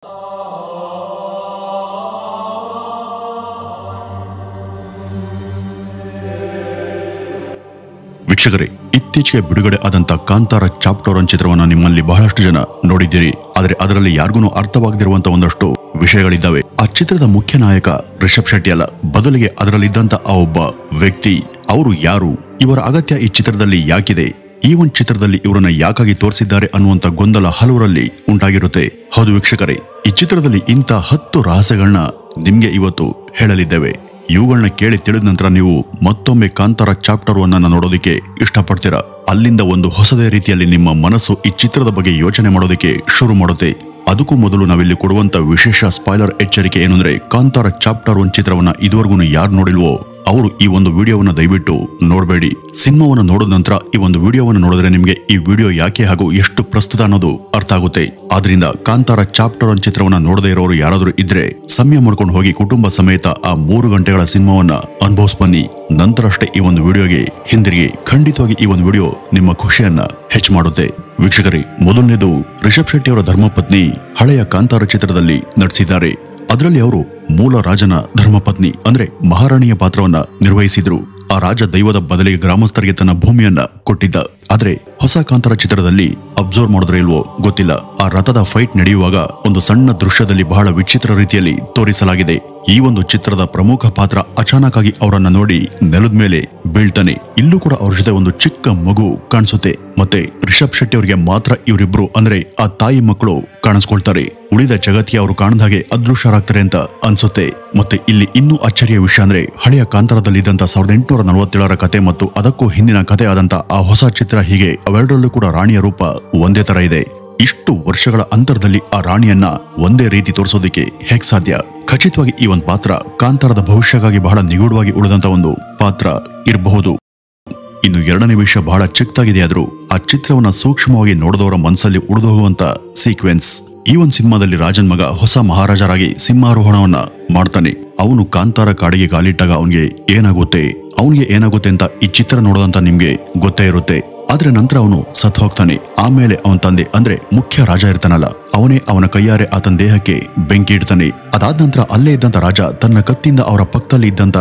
ವೀಕ್ಷಕರೇ, ಇತ್ತೀಚೆಗೆ ಬಿಡುಗಡೆ ಆದಂತ ಕಾಂತಾರ ಚಾಪ್ಟರ್ 1 ಚಿತ್ರವನ್ನ ನಿಮ್ಮಲ್ಲಿ ಬಹಳಷ್ಟು ಜನ ನೋಡಿದ್ದೀರಿ. ಆದರೆ ಅದರಲ್ಲಿ ಯಾರಿಗೂ ಅರ್ಥವಾಗದಿರುವಂತ ಒಂದಷ್ಟು ವಿಷಯಗಳಿದ್ದಾವೆ. ಆ ಚಿತ್ರದ ಮುಖ್ಯ ನಾಯಕ ರಿಷಬ್ ಶೆಟ್ಟಿ ಅಲ್ಲ, ಬದಲಿಗೆ ಅದರಲ್ಲಿದ್ದಂತ ಆ ಒಬ್ಬ ವ್ಯಕ್ತಿ. ಅವರು ಯಾರು, ಇವರ ಅಗತ್ಯ ಈ ಚಿತ್ರದಲ್ಲಿ ಯಾಕಿದೆ, ಈ ಒಂದು ಚಿತ್ರದಲ್ಲಿ ಇವರನ್ನ ಯಾಕಾಗಿ ತೋರಿಸಿದ್ದಾರೆ ಅನ್ನುವಂತ ಗೊಂದಲ ಹಲವರಲ್ಲಿ ಉಂಟಾಗಿರುತ್ತೆ. ಹೌದು ವೀಕ್ಷಕರೇ, ಈ ಚಿತ್ರದಲ್ಲಿ ಇಂಥ 10 ರಹಸ್ಯಗಳನ್ನ ನಿಮ್ಗೆ ಇವತ್ತು ಹೇಳಲಿದ್ದೇವೆ. ಇವುಗಳನ್ನ ಕೇಳಿ ತಿಳಿದ ನಂತರ ನೀವು ಮತ್ತೊಮ್ಮೆ ಕಾಂತಾರ ಚಾಪ್ಟರ್ 1 ನೋಡೋದಕ್ಕೆ ಇಷ್ಟಪಡ್ತೀರಾ. ಅಲ್ಲಿಂದ ಒಂದು ಹೊಸದೇ ರೀತಿಯಲ್ಲಿ ನಿಮ್ಮ ಮನಸ್ಸು ಈ ಚಿತ್ರದ ಬಗ್ಗೆ ಯೋಚನೆ ಮಾಡೋದಕ್ಕೆ ಶುರು ಮಾಡುತ್ತೆ. ಅದಕ್ಕೂ ಮೊದಲು ನಾವಿಲ್ಲಿ ಕೊಡುವಂತ ವಿಶೇಷ ಸ್ಪಾಯ್ಲರ್ ಎಚ್ಚರಿಕೆ ಏನಂದ್ರೆ, ಕಾಂತಾರ ಚಾಪ್ಟರ್ 1 ಚಿತ್ರವನ್ನ ಇದುವರೆಗೂ ಯಾರು ನೋಡಿಲ್ವೋ ಅವರು ಈ ಒಂದು ವಿಡಿಯೋವನ್ನ ದಯವಿಟ್ಟು ನೋಡಬೇಡಿ. ಸಿನಿಮಾವನ್ನ ನೋಡಿದ ನಂತರ ಈ ಒಂದು ವಿಡಿಯೋವನ್ನ ನೋಡಿದ್ರೆ ನಿಮ್ಗೆ ಈ ವಿಡಿಯೋ ಯಾಕೆ ಹಾಗೂ ಎಷ್ಟು ಪ್ರಸ್ತುತ ಅನ್ನೋದು ಅರ್ಥ ಆಗುತ್ತೆ. ಆದ್ರಿಂದ ಕಾಂತಾರ ಚಾಪ್ಟರ್ 1 ಚಿತ್ರವನ್ನ ನೋಡದೇ ಇರೋರು ಯಾರಾದ್ರೂ ಇದ್ರೆ ಸಮಯ ಮಾಡ್ಕೊಂಡು ಹೋಗಿ ಕುಟುಂಬ ಸಮೇತ ಆ 3 ಗಂಟೆಗಳ ಸಿನಿಮಾವನ್ನ ಅನುಭವಿಸ್ ಬನ್ನಿ. ನಂತರ ಅಷ್ಟೇ ಈ ಒಂದು ವಿಡಿಯೋಗೆ ಹಿಂದಿರುಗಿ. ಖಂಡಿತವಾಗಿ ಈ ಒಂದು ವಿಡಿಯೋ ನಿಮ್ಮ ಖುಷಿಯನ್ನ ಹೆಚ್ಚು ಮಾಡುತ್ತೆ. ವೀಕ್ಷಕರೇ, ಮೊದಲನೇದು ರಿಷಬ್ ಶೆಟ್ಟಿ ಅವರ ಧರ್ಮಪತ್ನಿ ಹಳೆಯ ಕಾಂತಾರ ಚಿತ್ರದಲ್ಲಿ ನಟಿಸಿದ್ದಾರೆ. ಅದರಲ್ಲಿ ಅವರು ಮೂಲ ರಾಜನ ಧರ್ಮಪತ್ನಿ ಅಂದ್ರೆ ಮಹಾರಾಣಿಯ ಪಾತ್ರವನ್ನ ನಿರ್ವಹಿಸಿದ್ರು. ಆ ರಾಜ ದೈವದ ಬದಲಿಗೆ ಗ್ರಾಮಸ್ಥರಿಗೆ ತನ್ನ ಭೂಮಿಯನ್ನ ಕೊಟ್ಟಿದ್ದ. ಆದ್ರೆ ಹೊಸ ಕಾಂತಾರ ಚಿತ್ರದಲ್ಲಿ ಅಬ್ಸರ್ವ್ ಮಾಡಿದ್ರೆ ಇಲ್ವೋ ಗೊತ್ತಿಲ್ಲ, ಆ ರಥದ ಫೈಟ್ ನಡೆಯುವಾಗ ಒಂದು ಸಣ್ಣ ದೃಶ್ಯದಲ್ಲಿ ಬಹಳ ವಿಚಿತ್ರ ರೀತಿಯಲ್ಲಿ ತೋರಿಸಲಾಗಿದೆ. ಈ ಒಂದು ಚಿತ್ರದ ಪ್ರಮುಖ ಪಾತ್ರ ಅಚಾನಕ್ ಆಗಿ ಅವರನ್ನ ನೋಡಿ ನೆಲದ ಮೇಲೆ ಬೀಳ್ತಾನೆ. ಇಲ್ಲೂ ಕೂಡ ಅವ್ರ ಜೊತೆ ಒಂದು ಚಿಕ್ಕ ಮಗು ಕಾಣಿಸುತ್ತೆ. ಮತ್ತೆ ರಿಷಬ್ ಶೆಟ್ಟಿ ಅವರಿಗೆ ಮಾತ್ರ ಇವರಿಬ್ರು ಅಂದ್ರೆ ಆ ತಾಯಿ ಮಕ್ಕಳು ಕಾಣಿಸ್ಕೊಳ್ತಾರೆ. ಉಳಿದ ಜಗತ್ತಿಗೆ ಅವರು ಕಾಣದ ಹಾಗೆ ಅದೃಶ್ಯರಾಗ್ತಾರೆ ಅಂತ ಅನ್ಸುತ್ತೆ. ಮತ್ತೆ ಇಲ್ಲಿ ಇನ್ನೂ ಅಚ್ಚರಿಯ ವಿಷಯ ಅಂದ್ರೆ, ಹಳೆಯ ಕಾಂತಾರದಲ್ಲಿದ್ದಂತ 1847ರ ಕತೆ ಮತ್ತು ಅದಕ್ಕೂ ಹಿಂದಿನ ಕತೆ ಆದಂತ ಆ ಹೊಸ ಚಿತ್ರ, ಹೀಗೆ ಅವೆರಡರಲ್ಲೂ ಕೂಡ ರಾಣಿಯ ರೂಪ ಒಂದೇ ತರ ಇದೆ. ಇಷ್ಟು ವರ್ಷಗಳ ಅಂತರದಲ್ಲಿ ಆ ರಾಣಿಯನ್ನ ಒಂದೇ ರೀತಿ ತೋರಿಸೋದಕ್ಕೆ ಹೇಗ್ ಸಾಧ್ಯ? ಖಚಿತವಾಗಿ ಈ ಒಂದು ಪಾತ್ರ ಕಾಂತಾರದ ಭವಿಷ್ಯಕ್ಕಾಗಿ ಬಹಳ ನಿಗೂಢವಾಗಿ ಉಳಿದಂತ ಒಂದು ಪಾತ್ರ ಇರಬಹುದು. ಇನ್ನು ಎರಡನೇ ವಿಷಯ ಬಹಳ ಚಿಕ್ಕದಾಗಿದೆ, ಆದ್ರೂ ಆ ಚಿತ್ರವನ್ನ ಸೂಕ್ಷ್ಮವಾಗಿ ನೋಡಿದವರ ಮನಸ್ಸಲ್ಲಿ ಉಳಿದೋಗುವಂತ ಸೀಕ್ವೆನ್ಸ್. ಈ ಒಂದು ಸಿನಿಮಾದಲ್ಲಿ ರಾಜನ್ ಮಗ ಹೊಸ ಮಹಾರಾಜರಾಗಿ ಸಿಂಹಾರೋಹಣವನ್ನ ಮಾಡ್ತಾನೆ. ಅವನು ಕಾಂತಾರ ಕಾಡಿಗೆ ಕಾಲಿಟ್ಟಾಗ ಅವನಿಗೆ ಏನಾಗುತ್ತೆ ಅಂತ ಈ ಚಿತ್ರ ನೋಡೋದಂತ ನಿಮ್ಗೆ ಗೊತ್ತೇ ಇರುತ್ತೆ. ಆದ್ರೆ ನಂತರ ಅವನು ಸತ್ ಹೋಗ್ತಾನೆ. ಆಮೇಲೆ ಅವನ ತಂದೆ ಅಂದ್ರೆ ಮುಖ್ಯ ರಾಜ ಇರ್ತಾನಲ್ಲ, ಅವನೇ ಅವನ ಕೈಯಾರೆ ಆತನ ದೇಹಕ್ಕೆ ಬೆಂಕಿ ಇಡ್ತಾನೆ. ಅದಾದ ನಂತರ ಅಲ್ಲೇ ಇದ್ದಂತ ರಾಜ ತನ್ನ ಕತ್ತಿಯಿಂದ ಅವರ ಪಕ್ಕದಲ್ಲಿ ಇದ್ದಂತ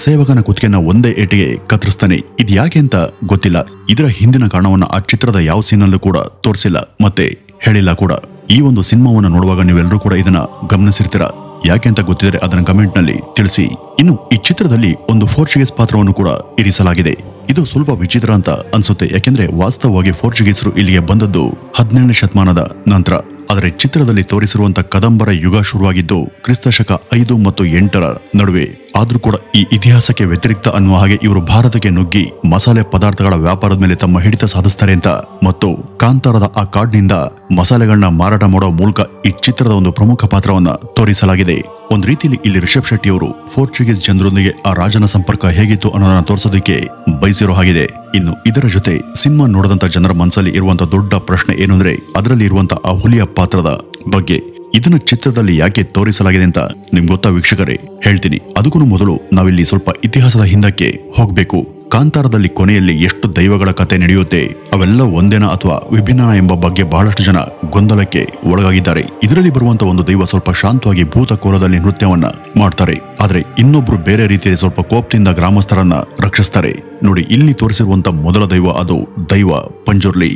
ಸೇವಕನ ಕುತ್ತಿಗೆನ ಒಂದೇ ಏಟಿಗೆ ಕತ್ತರಿಸ್ತಾನೆ. ಇದು ಯಾಕೆ ಅಂತ ಗೊತ್ತಿಲ್ಲ. ಇದರ ಹಿಂದಿನ ಕಾರಣವನ್ನ ಆ ಚಿತ್ರದ ಯಾವ ಸೀನಲ್ಲೂ ಕೂಡ ತೋರಿಸಿಲ್ಲ ಮತ್ತೆ ಹೇಳಿಲ್ಲ ಕೂಡ. ಈ ಒಂದು ಸಿನಿಮಾವನ್ನ ನೋಡುವಾಗ ನೀವೆಲ್ಲರೂ ಕೂಡ ಇದನ್ನ ಗಮನಿಸಿರ್ತೀರಾ. ಯಾಕೆ ಅಂತ ಗೊತ್ತಿದ್ರೆ ಅದನ್ನ ಕಮೆಂಟ್ ನಲ್ಲಿ ತಿಳಿಸಿ. ಇನ್ನು ಈ ಚಿತ್ರದಲ್ಲಿ ಒಂದು ಪೋರ್ಚುಗೀಸ್ ಪಾತ್ರವನ್ನು ಕೂಡ ಇರಿಸಲಾಗಿದೆ. ಇದು ಸ್ವಲ್ಪ ವಿಚಿತ್ರ ಅಂತ ಅನ್ಸುತ್ತೆ, ಯಾಕೆಂದ್ರೆ ವಾಸ್ತವವಾಗಿ ಪೋರ್ಚುಗೀಸರು ಇಲ್ಲಿಗೆ ಬಂದದ್ದು 17ನೇ ಶತಮಾನದ ನಂತರ. ಆದರೆ ಚಿತ್ರದಲ್ಲಿ ತೋರಿಸಿರುವಂತ ಕದಂಬರ ಯುಗ ಶುರುವಾಗಿದ್ದು ಕ್ರಿಸ್ತಶಕ 5 ಮತ್ತು 8ರ ನಡುವೆ. ಆದ್ರೂ ಕೂಡ ಈ ಇತಿಹಾಸಕ್ಕೆ ವ್ಯತಿರಿಕ್ತ ಅನ್ನುವ ಹಾಗೆ ಇವರು ಭಾರತಕ್ಕೆ ನುಗ್ಗಿ ಮಸಾಲೆ ಪದಾರ್ಥಗಳ ವ್ಯಾಪಾರದ ಮೇಲೆ ತಮ್ಮ ಹಿಡಿತ ಸಾಧಿಸ್ತಾರೆ ಅಂತ, ಮತ್ತು ಕಾಂತಾರದ ಆ ಕಾಡ್ನಿಂದ ಮಸಾಲೆಗಳನ್ನ ಮಾರಾಟ ಮಾಡೋ ಮೂಲಕ ಈ ಚಿತ್ರದ ಒಂದು ಪ್ರಮುಖ ಪಾತ್ರವನ್ನ ತೋರಿಸಲಾಗಿದೆ. ಒಂದ್ ರೀತಿಯಲ್ಲಿ ಇಲ್ಲಿ ರಿಷಬ್ ಶೆಟ್ಟಿ ಅವರು ಪೋರ್ಚುಗೀಸ್ ಜನರೊಂದಿಗೆ ಆ ರಾಜನ ಸಂಪರ್ಕ ಹೇಗಿತ್ತು ಅನ್ನೋದನ್ನ ತೋರಿಸೋದಕ್ಕೆ ಬಯಸಿರೋ ಹಾಗಿದೆ. ಇನ್ನು ಇದರ ಜೊತೆ ಸಿನಿಮಾ ನೋಡಿದಂತ ಜನರ ಮನಸ್ಸಲ್ಲಿ ಇರುವಂತ ದೊಡ್ಡ ಪ್ರಶ್ನೆ ಏನು ಅಂದ್ರೆ, ಅದರಲ್ಲಿ ಇರುವಂತ ಆ ಹುಲಿಯ ಪಾತ್ರದ ಬಗ್ಗೆ. ಇದನ್ನ ಚಿತ್ರದಲ್ಲಿ ಯಾಕೆ ತೋರಿಸಲಾಗಿದೆ ಅಂತ ನಿಮ್ಗೆ ಗೊತ್ತಾ ವೀಕ್ಷಕರೇ? ಹೇಳ್ತೀನಿ. ಅದಕ್ಕೂ ಮೊದಲು ನಾವಿಲ್ಲಿ ಸ್ವಲ್ಪ ಇತಿಹಾಸದ ಹಿಂದಕ್ಕೆ ಹೋಗ್ಬೇಕು. ಕಾಂತಾರದಲ್ಲಿ ಕೊನೆಯಲ್ಲಿ ಎಷ್ಟು ದೈವಗಳ ಕತೆ ನಡೆಯುತ್ತೆ, ಅವೆಲ್ಲ ಒಂದೇನಾ ಅಥವಾ ವಿಭಿನ್ನ ಎಂಬ ಬಗ್ಗೆ ಬಹಳಷ್ಟು ಜನ ಗೊಂದಲಕ್ಕೆ ಒಳಗಾಗಿದ್ದಾರೆ. ಇದರಲ್ಲಿ ಬರುವಂತ ಒಂದು ದೈವ ಸ್ವಲ್ಪ ಶಾಂತವಾಗಿ ಭೂತ ಕೋಲದಲ್ಲಿ ನೃತ್ಯವನ್ನ ಮಾಡ್ತಾರೆ. ಆದ್ರೆ ಇನ್ನೊಬ್ರು ಬೇರೆ ರೀತಿಯಲ್ಲಿ ಸ್ವಲ್ಪ ಕೋಪದಿಂದ ಗ್ರಾಮಸ್ಥರನ್ನ ರಕ್ಷಿಸ್ತಾರೆ. ನೋಡಿ, ಇಲ್ಲಿ ತೋರಿಸಿರುವಂತ ಮೊದಲ ದೈವ ಅದು ದೈವ ಪಂಜುರ್ಲಿ.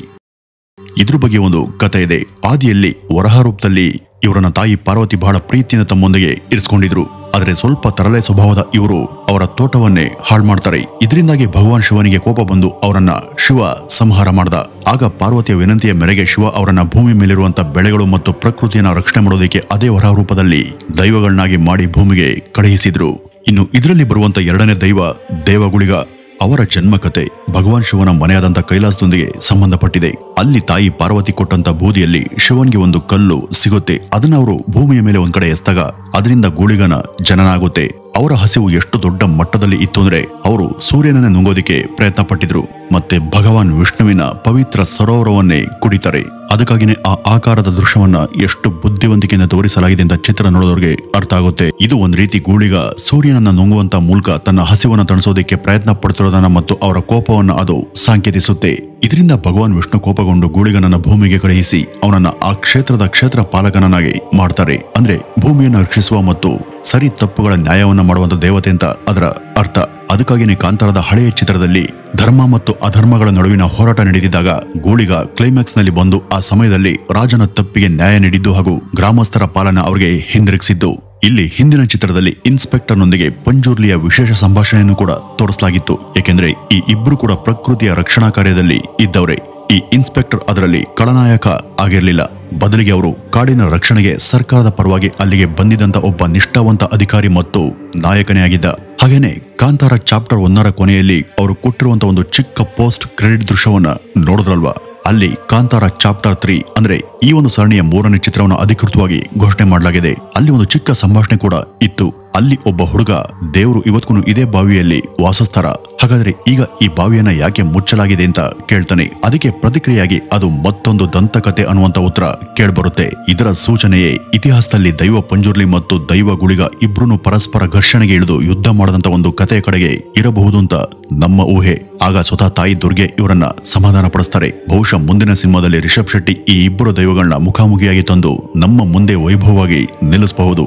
ಇದ್ರ ಬಗ್ಗೆ ಒಂದು ಕತೆ ಇದೆ. ಆದಿಯಲ್ಲಿ ವರಹ ರೂಪದಲ್ಲಿ ಇವರನ್ನ ತಾಯಿ ಪಾರ್ವತಿ ಬಹಳ ಪ್ರೀತಿಯಿಂದ ತಮ್ಮೊಂದಿಗೆ ಇರಿಸಿಕೊಂಡಿದ್ರು. ಆದರೆ ಸ್ವಲ್ಪ ತರಲೆ ಸ್ವಭಾವದ ಇವರು ಅವರ ತೋಟವನ್ನೇ ಹಾಳು ಮಾಡ್ತಾರೆ. ಇದರಿಂದಾಗಿ ಭಗವಾನ್ ಶಿವನಿಗೆ ಕೋಪ ಬಂದು ಅವರನ್ನ ಶಿವ ಸಂಹಾರ ಮಾಡ್ದ. ಆಗ ಪಾರ್ವತಿಯ ವಿನಂತಿಯ ಮೇರೆಗೆ ಶಿವ ಅವರನ್ನ ಭೂಮಿ ಮೇಲಿರುವಂತಹ ಬೆಳೆಗಳು ಮತ್ತು ಪ್ರಕೃತಿಯನ್ನ ರಕ್ಷಣೆ ಮಾಡೋದಕ್ಕೆ ಅದೇ ವರಹ ರೂಪದಲ್ಲಿ ದೈವಗಳನ್ನಾಗಿ ಮಾಡಿ ಭೂಮಿಗೆ ಕಳುಹಿಸಿದ್ರು. ಇನ್ನು ಇದರಲ್ಲಿ ಬರುವಂತ ಎರಡನೇ ದೈವ ದೇವಗುಳಿಗ. ಅವರ ಜನ್ಮಕತೆ ಭಗವಾನ್ ಶಿವನ ಮನೆಯಾದಂತ ಕೈಲಾಸದೊಂದಿಗೆ ಸಂಬಂಧಪಟ್ಟಿದೆ. ಅಲ್ಲಿ ತಾಯಿ ಪಾರ್ವತಿ ಕೊಟ್ಟಂತ ಬೂದಿಯಲ್ಲಿ ಶಿವನ್ಗೆ ಒಂದು ಕಲ್ಲು ಸಿಗುತ್ತೆ. ಅದನ್ನ ಅವರು ಭೂಮಿಯ ಮೇಲೆ ಒಂದ್ ಕಡೆ ಎಸ್ದಾಗ ಅದರಿಂದ ಗೂಳಿಗನ ಜನನ ಆಗುತ್ತೆ. ಅವರ ಹಸಿವು ಎಷ್ಟು ದೊಡ್ಡ ಮಟ್ಟದಲ್ಲಿ ಇತ್ತು ಅಂದ್ರೆ ಅವರು ಸೂರ್ಯನನ್ನೇ ನುಂಗೋದಿಕ್ಕೆ ಪ್ರಯತ್ನ ಪಟ್ಟಿದ್ರು. ಮತ್ತೆ ಭಗವಾನ್ ವಿಷ್ಣುವಿನ ಪವಿತ್ರ ಸರೋವರವನ್ನೇ ಕುಡಿತಾರೆ. ಅದಕ್ಕಾಗಿನೇ ಆ ಆಕಾರದ ದೃಶ್ಯವನ್ನ ಎಷ್ಟು ಬುದ್ಧಿವಂತಿಕೆಯಿಂದ ತೋರಿಸಲಾಗಿದೆ ಅಂತ ಚಿತ್ರ ನೋಡೋದವ್ರಿಗೆ ಅರ್ಥ ಆಗುತ್ತೆ. ಇದು ಒಂದ್ ರೀತಿ ಗೂಳಿಗ ಸೂರ್ಯನನ್ನ ನುಂಗುವಂತ ಮೂಲಕ ತನ್ನ ಹಸಿವನ್ನ ತಣಿಸೋದಕ್ಕೆ ಪ್ರಯತ್ನ ಪಡ್ತಿರೋದನ್ನ ಮತ್ತು ಅವರ ಕೋಪವನ್ನ ಅದು ಸಾಂಕೇತಿಸುತ್ತೆ. ಇದರಿಂದ ಭಗವಾನ್ ವಿಷ್ಣು ಕೋಪಗೊಂಡು ಗೂಳಿಗನನ್ನ ಭೂಮಿಗೆ ಕಳುಹಿಸಿ ಅವನನ್ನ ಆ ಕ್ಷೇತ್ರದ ಕ್ಷೇತ್ರ ಪಾಲಕನನ್ನಾಗಿ ಮಾಡ್ತಾರೆ. ಅಂದ್ರೆ ಭೂಮಿಯನ್ನು ರಕ್ಷಿಸುವ ಮತ್ತು ಸರಿ ತಪ್ಪುಗಳ ನ್ಯಾಯವನ್ನ ಮಾಡುವಂತ ದೇವತೆ ಅಂತ ಅದರ ಅರ್ಥ. ಅದಕ್ಕಾಗಿನೇ ಕಾಂತಾರದ ಹಳೆಯ ಚಿತ್ರದಲ್ಲಿ ಧರ್ಮ ಮತ್ತು ಅಧರ್ಮಗಳ ನಡುವಿನ ಹೋರಾಟ ನಡೆದಿದ್ದಾಗ ಗೂಳಿಗ ಕ್ಲೈಮ್ಯಾಕ್ಸ್ ನಲ್ಲಿ ಬಂದು ಆ ಸಮಯದಲ್ಲಿ ರಾಜನ ತಪ್ಪಿಗೆ ನ್ಯಾಯ ನೀಡಿದ್ದು ಹಾಗೂ ಗ್ರಾಮಸ್ಥರ ಪಾಲನ ಅವರಿಗೆ ಹಿಂದಿರುಗಿಸಿದ್ದು. ಇಲ್ಲಿ ಹಿಂದಿನ ಚಿತ್ರದಲ್ಲಿ ಇನ್ಸ್ಪೆಕ್ಟರ್ನೊಂದಿಗೆ ಪಂಜುರ್ಲಿಯ ವಿಶೇಷ ಸಂಭಾಷಣೆಯನ್ನು ಕೂಡ ತೋರಿಸಲಾಗಿತ್ತು. ಏಕೆಂದ್ರೆ ಈ ಇಬ್ರು ಕೂಡ ಪ್ರಕೃತಿಯ ರಕ್ಷಣಾ ಕಾರ್ಯದಲ್ಲಿ ಇದ್ದವರೇ. ಈ ಇನ್ಸ್ಪೆಕ್ಟರ್ ಅದರಲ್ಲಿ ಖಳನಾಯಕ ಆಗಿರಲಿಲ್ಲ, ಬದಲಿಗೆ ಅವರು ಕಾಡಿನ ರಕ್ಷಣೆಗೆ ಸರ್ಕಾರದ ಪರವಾಗಿ ಅಲ್ಲಿಗೆ ಬಂದಿದ್ದಂತ ಒಬ್ಬ ನಿಷ್ಠಾವಂತ ಅಧಿಕಾರಿ ಮತ್ತು ನಾಯಕನೇ ಆಗಿದ್ದ. ಹಾಗೇನೆ ಕಾಂತಾರ ಚಾಪ್ಟರ್ 1ರ ಕೊನೆಯಲ್ಲಿ ಅವರು ಕೊಟ್ಟಿರುವಂತಹ ಒಂದು ಚಿಕ್ಕ ಪೋಸ್ಟ್ ಕ್ರೆಡಿಟ್ ದೃಶ್ಯವನ್ನ ನೋಡಿದ್ರಲ್ವಾ, ಅಲ್ಲಿ ಕಾಂತಾರ ಚಾಪ್ಟರ್ 3 ಅಂದ್ರೆ ಈ ಒಂದು ಸರಣಿಯ 3ನೇ ಚಿತ್ರವನ್ನು ಅಧಿಕೃತವಾಗಿ ಘೋಷಣೆ ಮಾಡಲಾಗಿದೆ. ಅಲ್ಲಿ ಒಂದು ಚಿಕ್ಕ ಸಂಭಾಷಣೆ ಕೂಡ ಇತ್ತು. ಅಲ್ಲಿ ಒಬ್ಬ ಹುಡುಗ, ದೇವರು ಇವತ್ಗೂ ಇದೇ ಬಾವಿಯಲ್ಲಿ ವಾಸಿಸ್ತಾರ, ಹಾಗಾದ್ರೆ ಈಗ ಈ ಬಾವಿಯನ್ನ ಯಾಕೆ ಮುಚ್ಚಲಾಗಿದೆ ಅಂತ ಕೇಳ್ತಾನೆ. ಅದಕ್ಕೆ ಪ್ರತಿಕ್ರಿಯೆಯಾಗಿ ಅದು ಮತ್ತೊಂದು ದಂತಕತೆ ಅನ್ನುವಂತ ಉತ್ತರ ಕೇಳ್ಬರುತ್ತೆ. ಇದರ ಸೂಚನೆಯೇ ಇತಿಹಾಸದಲ್ಲಿ ದೈವ ಪಂಜುರ್ಲಿ ಮತ್ತು ದೈವ ಗುಳಿಗ ಇಬ್ರು ಪರಸ್ಪರ ಘರ್ಷಣೆಗೆ ಇಳಿದು ಯುದ್ಧ ಮಾಡದಂತ ಒಂದು ಕಥೆಯ ಕಡೆಗೆ ಇರಬಹುದು ಅಂತ ನಮ್ಮ ಊಹೆ. ಆಗ ಸ್ವತಃ ತಾಯಿ ದುರ್ಗೆ ಇವರನ್ನ ಸಮಾಧಾನ ಪಡಿಸ್ತಾರೆ. ಬಹುಶಃ ಮುಂದಿನ ಸಿನಿಮಾದಲ್ಲಿ ರಿಷಬ್ ಶೆಟ್ಟಿ ಈ ಇಬ್ಬರು ದೈವಗಳನ್ನ ಮುಖಾಮುಖಿಯಾಗಿ ತಂದು ನಮ್ಮ ಮುಂದೆ ವೈಭವವಾಗಿ ನಿಲ್ಲಿಸಬಹುದು.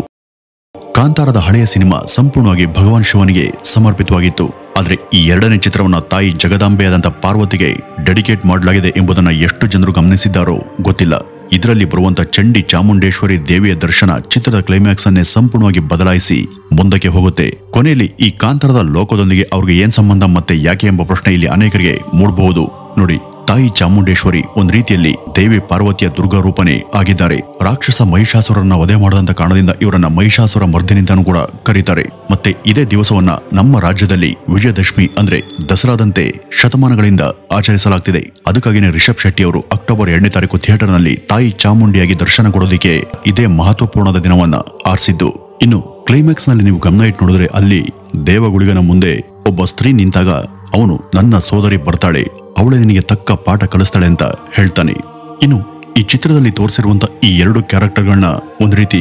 ಕಾಂತಾರದ ಹಳೆಯ ಸಿನಿಮಾ ಸಂಪೂರ್ಣವಾಗಿ ಭಗವಾನ್ ಶಿವನಿಗೆ ಸಮರ್ಪಿತವಾಗಿತ್ತು. ಆದ್ರೆ ಈ 2ನೇ ಚಿತ್ರವನ್ನ ತಾಯಿ ಜಗದಾಂಬೆಯಾದಂತ ಪಾರ್ವತಿಗೆ ಡೆಡಿಕೇಟ್ ಮಾಡಲಾಗಿದೆ ಎಂಬುದನ್ನ ಎಷ್ಟು ಜನರು ಗಮನಿಸಿದ್ದಾರೋ ಗೊತ್ತಿಲ್ಲ. ಇದರಲ್ಲಿ ಬರುವಂತ ಚಂಡಿ ಚಾಮುಂಡೇಶ್ವರಿ ದೇವಿಯ ದರ್ಶನ ಚಿತ್ರದ ಕ್ಲೈಮ್ಯಾಕ್ಸ್ ಅನ್ನೇ ಸಂಪೂರ್ಣವಾಗಿ ಬದಲಾಯಿಸಿ ಮುಂದಕ್ಕೆ ಹೋಗುತ್ತೆ. ಕೊನೆಯಲ್ಲಿ ಈ ಕಾಂತಾರದ ಲೋಕದೊಂದಿಗೆ ಅವ್ರಿಗೆ ಏನ್ ಸಂಬಂಧ ಮತ್ತೆ ಯಾಕೆ ಎಂಬ ಪ್ರಶ್ನೆ ಇಲ್ಲಿ ಅನೇಕರಿಗೆ ಮೂಡಬಹುದು. ನೋಡಿ, ತಾಯಿ ಚಾಮುಂಡೇಶ್ವರಿ ಒಂದ್ ರೀತಿಯಲ್ಲಿ ದೇವಿ ಪಾರ್ವತಿಯ ದುರ್ಗಾ ರೂಪನೇ ಆಗಿದ್ದಾರೆ. ರಾಕ್ಷಸ ಮಹಿಷಾಸುರನ್ನ ವಧೆ ಮಾಡದಂತ ಕಾರಣದಿಂದ ಇವರನ್ನ ಮಹಿಷಾಸುರ ಮರ್ದಿನಿಂದನೂ ಕೂಡ ಕರೀತಾರೆ. ಮತ್ತೆ ಇದೇ ದಿವಸವನ್ನ ನಮ್ಮ ರಾಜ್ಯದಲ್ಲಿ ವಿಜಯದಶಮಿ ಅಂದ್ರೆ ದಸರಾದಂತೆ ಶತಮಾನಗಳಿಂದ ಆಚರಿಸಲಾಗ್ತಿದೆ. ಅದಕ್ಕಾಗಿನೇ ರಿಷಬ್ ಶೆಟ್ಟಿ ಅವರು ಅಕ್ಟೋಬರ್ 2ನೇ ತಾರೀಕು ಥಿಯೇಟರ್ ನಲ್ಲಿ ತಾಯಿ ಚಾಮುಂಡಿಯಾಗಿ ದರ್ಶನ ಕೊಡೋದಿಕ್ಕೆ ಇದೇ ಮಹತ್ವಪೂರ್ಣದ ದಿನವನ್ನ ಆರಿಸಿದ್ದು. ಇನ್ನು ಕ್ಲೈಮ್ಯಾಕ್ಸ್ ನಲ್ಲಿ ನೀವು ಗಮನ ಇಟ್ಟು ನೋಡಿದ್ರೆ ಅಲ್ಲಿ ದೇವಗುಳಿಗನ ಮುಂದೆ ಒಬ್ಬ ಸ್ತ್ರೀ ನಿಂತಾಗ ಅವನು ನನ್ನ ಸೋದರಿ ಬರ್ತಾಳೆ, ಅವಳೇ ನಿನಗೆ ತಕ್ಕ ಪಾಠ ಕಲಿಸ್ತಾಳೆ ಅಂತ ಹೇಳ್ತಾನೆ. ಇನ್ನು ಈ ಚಿತ್ರದಲ್ಲಿ ತೋರಿಸಿರುವಂತ ಈ 2 ಕ್ಯಾರೆಕ್ಟರ್ಗಳನ್ನ ಒಂದ್ ರೀತಿ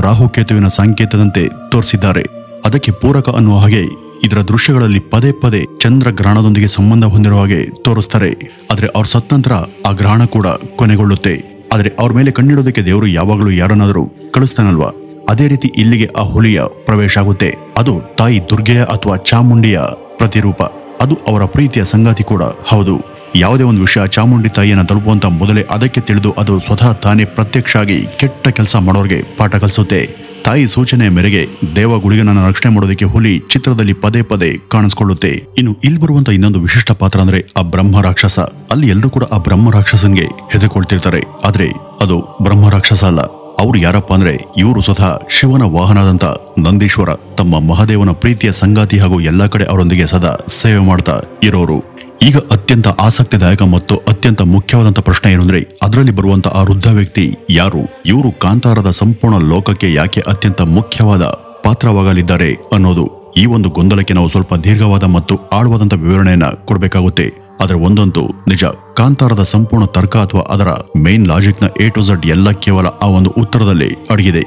ರಾಹುಕೇತುವಿನ ಸಂಕೇತದಂತೆ ತೋರಿಸಿದ್ದಾರೆ. ಅದಕ್ಕೆ ಪೂರಕ ಅನ್ನುವ ಹಾಗೆ ಇದರ ದೃಶ್ಯಗಳಲ್ಲಿ ಪದೇ ಪದೇ ಚಂದ್ರ ಗ್ರಹಣದೊಂದಿಗೆ ಸಂಬಂಧ ಹೊಂದಿರುವ ಹಾಗೆ ತೋರಿಸ್ತಾರೆ. ಆದ್ರೆ ಅವ್ರ ಸತ್ತ ನಂತರ ಆ ಗ್ರಹಣ ಕೂಡ ಕೊನೆಗೊಳ್ಳುತ್ತೆ. ಆದ್ರೆ ಅವ್ರ ಮೇಲೆ ಕಣ್ಣಿಡೋದಕ್ಕೆ ದೇವರು ಯಾವಾಗಲೂ ಯಾರನ್ನಾದರೂ ಕಳಿಸ್ತಾನಲ್ವಾ, ಅದೇ ರೀತಿ ಇಲ್ಲಿಗೆ ಆ ಹುಲಿಯ ಪ್ರವೇಶ ಆಗುತ್ತೆ. ಅದು ತಾಯಿ ದುರ್ಗೆಯ ಅಥವಾ ಚಾಮುಂಡಿಯ ಪ್ರತಿರೂಪ. ಅದು ಅವರ ಪ್ರೀತಿಯ ಸಂಗಾತಿ ಕೂಡ ಹೌದು. ಯಾವುದೇ ಒಂದು ವಿಷಯ ಚಾಮುಂಡಿ ತಾಯಿಯನ್ನ ತಲುಪುವಂತ ಮೊದಲೇ ಅದಕ್ಕೆ ತಿಳಿದು ಅದು ಸ್ವತಃ ತಾನೇ ಪ್ರತ್ಯಕ್ಷ ಆಗಿ ಕೆಟ್ಟ ಕೆಲಸ ಮಾಡೋರ್ಗೆ ಪಾಠ ಕಲಿಸುತ್ತೆ. ತಾಯಿ ಸೂಚನೆಯ ಮೇರೆಗೆ ದೇವಗುಳಿಗನನ್ನ ರಕ್ಷಣೆ ಮಾಡೋದಕ್ಕೆ ಹುಲಿ ಚಿತ್ರದಲ್ಲಿ ಪದೇ ಪದೇ ಕಾಣಿಸ್ಕೊಳ್ಳುತ್ತೆ. ಇನ್ನು ಇಲ್ಲಿ ಬರುವಂತ ಇನ್ನೊಂದು ವಿಶಿಷ್ಟ ಪಾತ್ರ ಅಂದ್ರೆ ಆ ಬ್ರಹ್ಮ ರಾಕ್ಷಸ. ಅಲ್ಲಿ ಎಲ್ಲರೂ ಕೂಡ ಆ ಬ್ರಹ್ಮ ರಾಕ್ಷಸನ್ಗೆ ಹೆದರ್ಕೊಳ್ತಿರ್ತಾರೆ. ಆದ್ರೆ ಅದು ಬ್ರಹ್ಮ ರಾಕ್ಷಸ ಅಲ್ಲ. ಅವ್ರು ಯಾರಪ್ಪ ಅಂದ್ರೆ ಇವರು ಸ್ವತಃ ಶಿವನ ವಾಹನದಂತ ನಂದೀಶ್ವರ, ತಮ್ಮ ಮಹಾದೇವನ ಪ್ರೀತಿಯ ಸಂಗಾತಿ ಹಾಗೂ ಎಲ್ಲಾ ಕಡೆ ಅವರೊಂದಿಗೆ ಸದಾ ಸೇವೆ ಮಾಡ್ತಾ ಇರೋರು. ಈಗ ಅತ್ಯಂತ ಆಸಕ್ತಿದಾಯಕ ಮತ್ತು ಅತ್ಯಂತ ಮುಖ್ಯವಾದಂತ ಪ್ರಶ್ನೆ ಏನು ಅಂದ್ರೆ ಅದರಲ್ಲಿ ಬರುವಂತ ಆ ವೃದ್ಧ ವ್ಯಕ್ತಿ ಯಾರು? ಇವರು ಕಾಂತಾರದ ಸಂಪೂರ್ಣ ಲೋಕಕ್ಕೆ ಯಾಕೆ ಅತ್ಯಂತ ಮುಖ್ಯವಾದ ಪಾತ್ರವಾಗಲಿದ್ದಾರೆ ಅನ್ನೋದು. ಈ ಒಂದು ಗೊಂದಲಕ್ಕೆ ನಾವು ಸ್ವಲ್ಪ ದೀರ್ಘವಾದ ಮತ್ತು ಆಳವಾದಂತ ವಿವರಣೆಯನ್ನ ಕೊಡಬೇಕಾಗುತ್ತೆ. ಆದ್ರೆ ಒಂದಂತೂ ನಿಜ, ಕಾಂತಾರದ ಸಂಪೂರ್ಣ ತರ್ಕ ಅಥವಾ ಅದರ ಮೇನ್ ಲಾಜಿಕ್ ನ A to Z ಎಲ್ಲ ಕೇವಲ ಆ ಒಂದು ಉತ್ತರದಲ್ಲಿ ಅಡಗಿದೆ.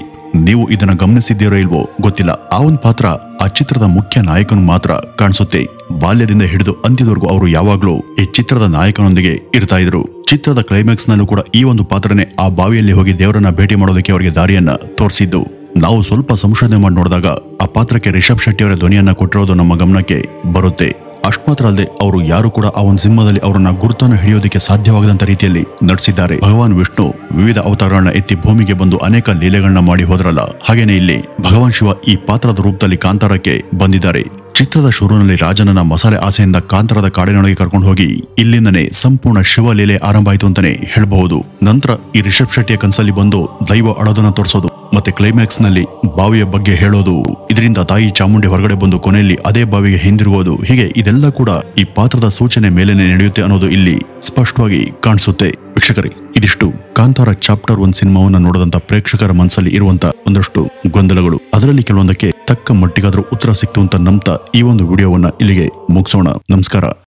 ನೀವು ಇದನ್ನ ಗಮನಿಸಿದ್ದೀರೋ ಇಲ್ವೋ ಗೊತ್ತಿಲ್ಲ. ಆ ಒಂದು ಪಾತ್ರ ಆ ಚಿತ್ರದ ಮುಖ್ಯ ನಾಯಕನು ಮಾತ್ರ ಕಾಣಿಸುತ್ತೆ. ಬಾಲ್ಯದಿಂದ ಹಿಡಿದು ಅಂತ್ಯದವರೆಗೂ ಅವರು ಯಾವಾಗ್ಲೂ ಈ ಚಿತ್ರದ ನಾಯಕನೊಂದಿಗೆ ಇರ್ತಾ ಇದ್ರು. ಚಿತ್ರದ ಕ್ಲೈಮ್ಯಾಕ್ಸ್ ನಲ್ಲೂ ಕೂಡ ಈ ಒಂದು ಪಾತ್ರನೇ ಆ ಬಾವಿಯಲ್ಲಿ ಹೋಗಿ ದೇವರನ್ನ ಭೇಟಿ ಮಾಡೋದಕ್ಕೆ ಅವರಿಗೆ ದಾರಿಯನ್ನ ತೋರಿಸಿದ್ದು. ನಾವು ಸ್ವಲ್ಪ ಸಂಶೋಧನೆ ಮಾಡಿ ನೋಡಿದಾಗ ಆ ಪಾತ್ರಕ್ಕೆ ರಿಷಬ್ ಶೆಟ್ಟಿ ಅವರ ಧ್ವನಿಯನ್ನ ಕೊಟ್ಟಿರೋದು ನಮ್ಮ ಗಮನಕ್ಕೆ ಬರುತ್ತೆ. ಅಷ್ಟು ಮಾತ್ರ ಅಲ್ಲದೆ ಅವರು ಯಾರು ಕೂಡ ಆ ಒಂದು ಸಿನಿಮಾದಲ್ಲಿ ಅವರನ್ನ ಗುರುತನ್ನು ಹಿಡಿಯೋದಕ್ಕೆ ಸಾಧ್ಯವಾಗದಂತ ರೀತಿಯಲ್ಲಿ ನಟಿಸಿದ್ದಾರೆ. ಭಗವಾನ್ ವಿಷ್ಣು ವಿವಿಧ ಅವತಾರಗಳನ್ನ ಎತ್ತಿ ಭೂಮಿಗೆ ಬಂದು ಅನೇಕ ಲೀಲೆಗಳನ್ನ ಮಾಡಿ ಹೋದ್ರಲ್ಲ, ಹಾಗೇನೆ ಇಲ್ಲಿ ಭಗವಾನ್ ಶಿವ ಈ ಪಾತ್ರದ ರೂಪದಲ್ಲಿ ಕಾಂತಾರಕ್ಕೆ ಬಂದಿದ್ದಾರೆ. ಚಿತ್ರದ ಶುರುವಿನಲ್ಲಿ ರಾಜನನ್ನ ಮಸಾಲೆ ಆಸೆಯಿಂದ ಕಾಂತಾರದ ಕಾಡಿನೊಳಗೆ ಕರ್ಕೊಂಡು ಹೋಗಿ ಇಲ್ಲಿಂದನೇ ಸಂಪೂರ್ಣ ಶಿವಲೀಲೆ ಆರಂಭ ಆಯಿತು ಅಂತಾನೆ ಹೇಳಬಹುದು. ನಂತರ ಈ ರಿಷಬ್ ಶೆಟ್ಟಿಯ ಕನಸಲ್ಲಿ ಬಂದು ದೈವ ಅಳೋದನ್ನ ತೋರಿಸೋದು, ಮತ್ತೆ ಕ್ಲೈಮ್ಯಾಕ್ಸ್ ನಲ್ಲಿ ಬಾವಿಯ ಬಗ್ಗೆ ಹೇಳೋದು, ಇದರಿಂದ ತಾಯಿ ಚಾಮುಂಡಿ ಹೊರಗಡೆ ಬಂದು ಕೊನೆಯಲ್ಲಿ ಅದೇ ಬಾವಿಗೆ ಹಿಂದಿರುಗೋದು, ಹೀಗೆ ಇದೆಲ್ಲ ಕೂಡ ಈ ಪಾತ್ರದ ಸೂಚನೆ ಮೇಲೇನೆ ನಡೆಯುತ್ತೆ ಅನ್ನೋದು ಇಲ್ಲಿ ಸ್ಪಷ್ಟವಾಗಿ ಕಾಣಿಸುತ್ತೆ. ವೀಕ್ಷಕರೇ, ಇದಿಷ್ಟು ಕಾಂತಾರ ಚಾಪ್ಟರ್ 1 ಸಿನಿಮಾವನ್ನ ನೋಡದಂತ ಪ್ರೇಕ್ಷಕರ ಮನಸ್ಸಲ್ಲಿ ಇರುವಂತ ಒಂದಷ್ಟು ಗೊಂದಲಗಳು. ಅದರಲ್ಲಿ ಕೆಲವೊಂದಕ್ಕೆ ತಕ್ಕ ಮಟ್ಟಿಗಾದ್ರೂ ಉತ್ತರ ಸಿಕ್ತು ಅಂತ ನಂಬ್ತಾ ಈ ಒಂದು ವಿಡಿಯೋವನ್ನ ಇಲ್ಲಿಗೆ ಮುಗಿಸೋಣ. ನಮಸ್ಕಾರ.